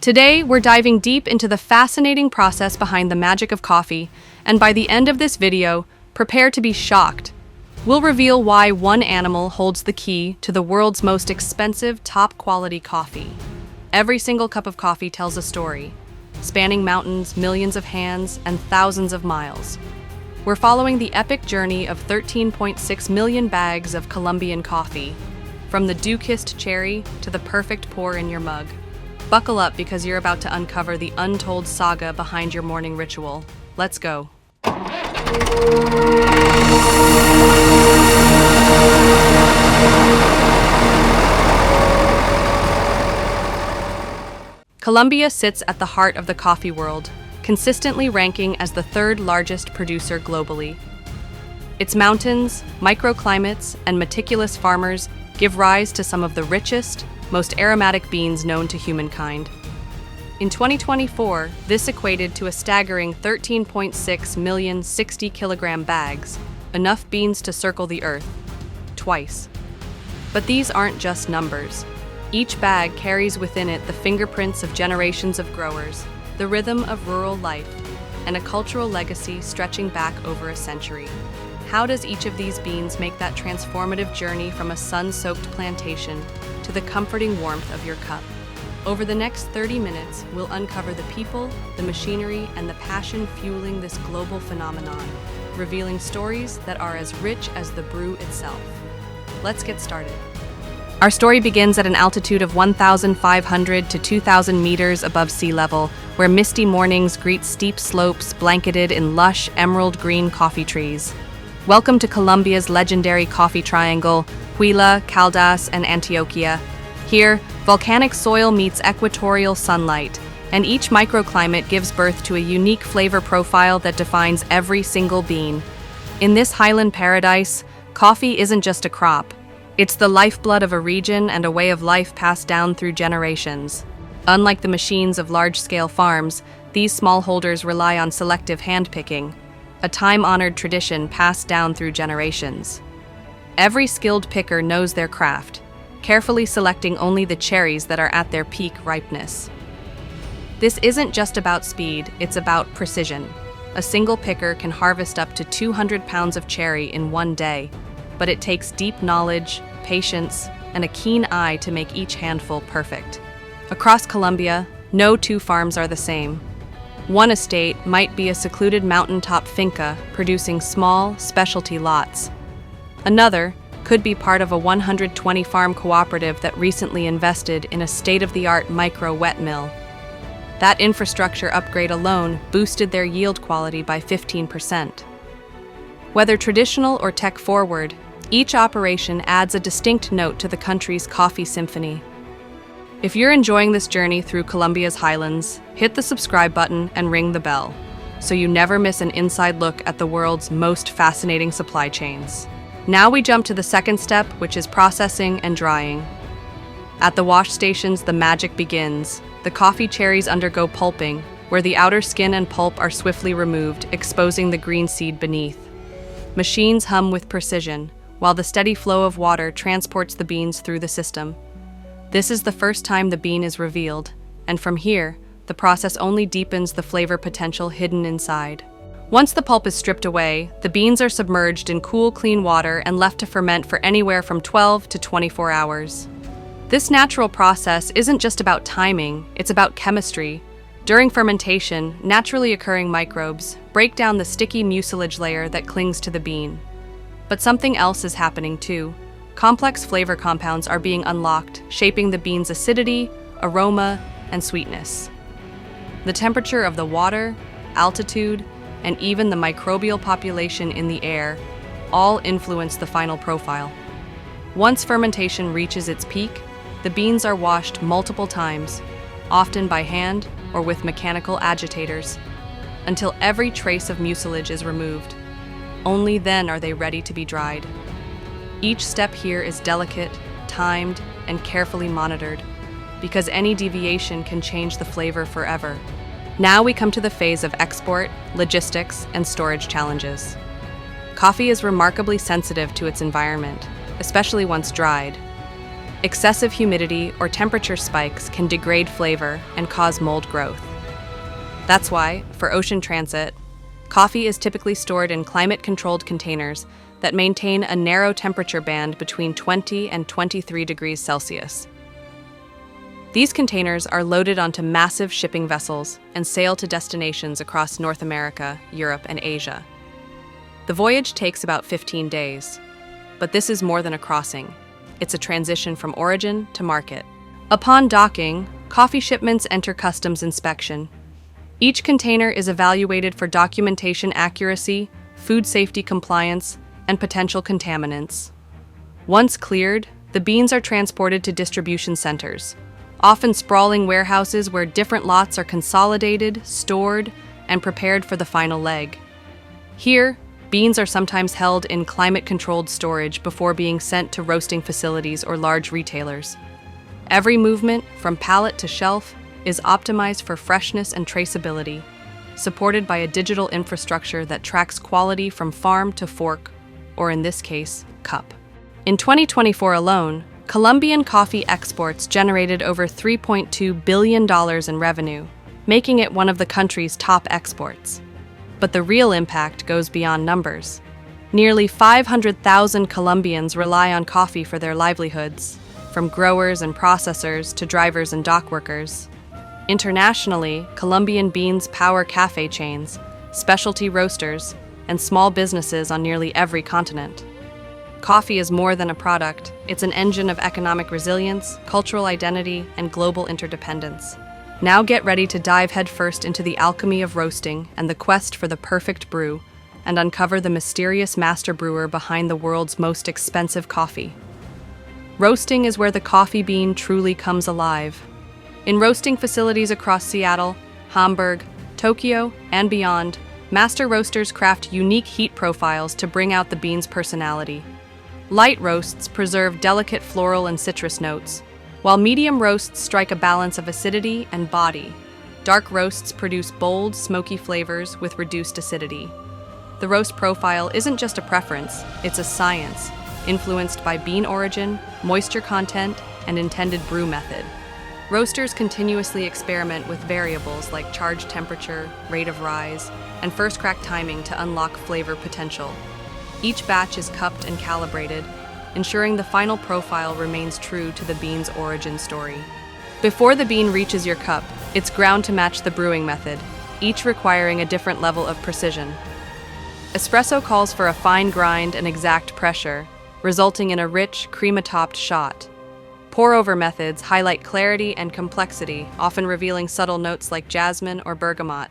Today, we're diving deep into the fascinating process behind the magic of coffee, and by the end of this video, prepare to be shocked. We'll reveal why one animal holds the key to the world's most expensive, top-quality coffee. Every single cup of coffee tells a story, spanning mountains, millions of hands, and thousands of miles. We're following the epic journey of 13.6 million bags of Colombian coffee, from the dew-kissed cherry to the perfect pour in your mug. Buckle up because you're about to uncover the untold saga behind your morning ritual. Let's go. Colombia sits at the heart of the coffee world, consistently ranking as the third largest producer globally. Its mountains, microclimates, and meticulous farmers give rise to some of the richest, most aromatic beans known to humankind. In 2024, this equated to a staggering 13.6 million 60-kilogram bags, enough beans to circle the earth twice. But these aren't just numbers. Each bag carries within it the fingerprints of generations of growers, the rhythm of rural life, and a cultural legacy stretching back over a century. How does each of these beans make that transformative journey from a sun-soaked plantation to the comforting warmth of your cup? Over the next 30 minutes, we'll uncover the people, the machinery, and the passion fueling this global phenomenon, revealing stories that are as rich as the brew itself. Let's get started. Our story begins at an altitude of 1,500 to 2,000 meters above sea level, where misty mornings greet steep slopes blanketed in lush, emerald green coffee trees. Welcome to Colombia's legendary coffee triangle, Huila, Caldas, and Antioquia. Here, volcanic soil meets equatorial sunlight, and each microclimate gives birth to a unique flavor profile that defines every single bean. In this highland paradise, coffee isn't just a crop. It's the lifeblood of a region and a way of life passed down through generations. Unlike the machines of large-scale farms, these smallholders rely on selective handpicking, a time-honored tradition passed down through generations. Every skilled picker knows their craft, carefully selecting only the cherries that are at their peak ripeness. This isn't just about speed, it's about precision. A single picker can harvest up to 200 pounds of cherry in one day, but it takes deep knowledge, patience, and a keen eye to make each handful perfect. Across Colombia, no two farms are the same. One estate might be a secluded mountaintop finca producing small, specialty lots. Another could be part of a 120-farm cooperative that recently invested in a state-of-the-art micro-wet mill. That infrastructure upgrade alone boosted their yield quality by 15%. Whether traditional or tech-forward, each operation adds a distinct note to the country's coffee symphony. If you're enjoying this journey through Colombia's highlands, hit the subscribe button and ring the bell, so you never miss an inside look at the world's most fascinating supply chains. Now we jump to the second step, which is processing and drying. At the wash stations, the magic begins. The coffee cherries undergo pulping, where the outer skin and pulp are swiftly removed, exposing the green seed beneath. Machines hum with precision, while the steady flow of water transports the beans through the system. This is the first time the bean is revealed, and from here, the process only deepens the flavor potential hidden inside. Once the pulp is stripped away, the beans are submerged in cool, clean water and left to ferment for anywhere from 12 to 24 hours. This natural process isn't just about timing, it's about chemistry. During fermentation, naturally occurring microbes break down the sticky mucilage layer that clings to the bean. But something else is happening too. Complex flavor compounds are being unlocked, shaping the bean's acidity, aroma, and sweetness. The temperature of the water, altitude, and even the microbial population in the air all influence the final profile. Once fermentation reaches its peak, the beans are washed multiple times, often by hand or with mechanical agitators, until every trace of mucilage is removed. Only then are they ready to be dried. Each step here is delicate, timed, and carefully monitored, because any deviation can change the flavor forever. Now we come to the phase of export, logistics, and storage challenges. Coffee is remarkably sensitive to its environment, especially once dried. Excessive humidity or temperature spikes can degrade flavor and cause mold growth. That's why, for ocean transit, coffee is typically stored in climate-controlled containers that maintain a narrow temperature band between 20 and 23 degrees Celsius. These containers are loaded onto massive shipping vessels and sail to destinations across North America, Europe, and Asia. The voyage takes about 15 days, but this is more than a crossing. It's a transition from origin to market. Upon docking, coffee shipments enter customs inspection. Each container is evaluated for documentation accuracy, food safety compliance, and potential contaminants. Once cleared, the beans are transported to distribution centers, often sprawling warehouses where different lots are consolidated, stored, and prepared for the final leg. Here, beans are sometimes held in climate-controlled storage before being sent to roasting facilities or large retailers. Every movement, from pallet to shelf, is optimized for freshness and traceability, supported by a digital infrastructure that tracks quality from farm to fork, or in this case, cup. In 2024 alone, Colombian coffee exports generated over $3.2 billion in revenue, making it one of the country's top exports. But the real impact goes beyond numbers. Nearly 500,000 Colombians rely on coffee for their livelihoods, from growers and processors to drivers and dock workers. Internationally, Colombian beans power cafe chains, specialty roasters, and small businesses on nearly every continent. Coffee is more than a product, it's an engine of economic resilience, cultural identity, and global interdependence. Now get ready to dive headfirst into the alchemy of roasting and the quest for the perfect brew, and uncover the mysterious master brewer behind the world's most expensive coffee. Roasting is where the coffee bean truly comes alive. In roasting facilities across Seattle, Hamburg, Tokyo, and beyond, master roasters craft unique heat profiles to bring out the bean's personality. Light roasts preserve delicate floral and citrus notes, while medium roasts strike a balance of acidity and body. Dark roasts produce bold, smoky flavors with reduced acidity. The roast profile isn't just a preference, it's a science, influenced by bean origin, moisture content, and intended brew method. Roasters continuously experiment with variables like charge temperature, rate of rise, and first crack timing to unlock flavor potential. Each batch is cupped and calibrated, ensuring the final profile remains true to the bean's origin story. Before the bean reaches your cup, it's ground to match the brewing method, each requiring a different level of precision. Espresso calls for a fine grind and exact pressure, resulting in a rich, crema-topped shot. Pour-over methods highlight clarity and complexity, often revealing subtle notes like jasmine or bergamot.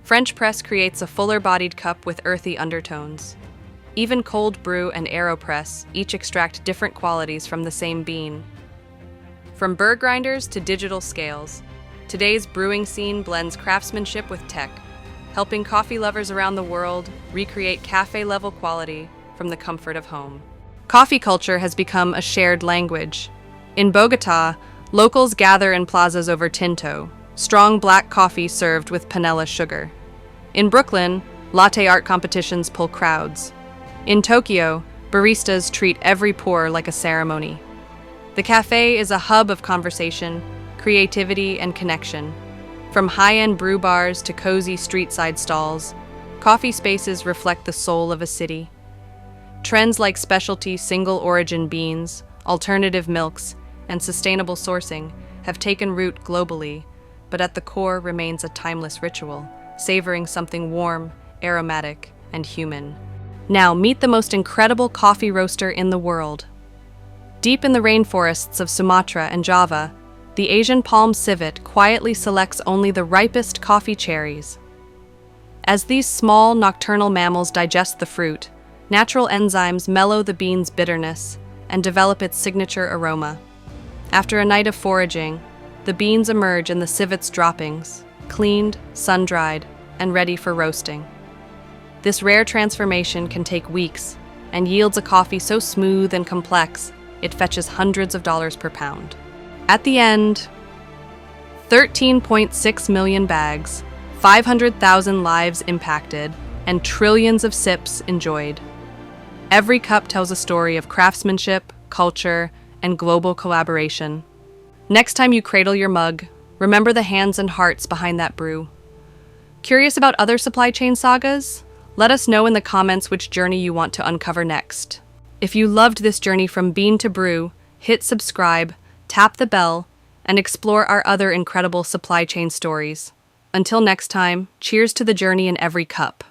French press creates a fuller-bodied cup with earthy undertones. Even cold brew and AeroPress each extract different qualities from the same bean. From burr grinders to digital scales, today's brewing scene blends craftsmanship with tech, helping coffee lovers around the world recreate cafe-level quality from the comfort of home. Coffee culture has become a shared language. In Bogotá, locals gather in plazas over tinto, strong black coffee served with panela sugar. In Brooklyn, latte art competitions pull crowds. In Tokyo, baristas treat every pour like a ceremony. The cafe is a hub of conversation, creativity, and connection. From high-end brew bars to cozy street-side stalls, coffee spaces reflect the soul of a city. Trends like specialty single-origin beans, alternative milks, and sustainable sourcing have taken root globally, but at the core remains a timeless ritual, savoring something warm, aromatic, and human. Now meet the most incredible coffee roaster in the world. Deep in the rainforests of Sumatra and Java, the Asian palm civet quietly selects only the ripest coffee cherries. As these small nocturnal mammals digest the fruit, natural enzymes mellow the bean's bitterness and develop its signature aroma. After a night of foraging, the beans emerge in the civet's droppings, cleaned, sun-dried, and ready for roasting. This rare transformation can take weeks and yields a coffee so smooth and complex it fetches hundreds of dollars per pound. At the end, 13.6 million bags, 500,000 lives impacted, and trillions of sips enjoyed. Every cup tells a story of craftsmanship, culture, and global collaboration. Next time you cradle your mug, remember the hands and hearts behind that brew. Curious about other supply chain sagas? Let us know in the comments which journey you want to uncover next. If you loved this journey from bean to brew, hit subscribe, tap the bell, and explore our other incredible supply chain stories. Until next time, cheers to the journey in every cup.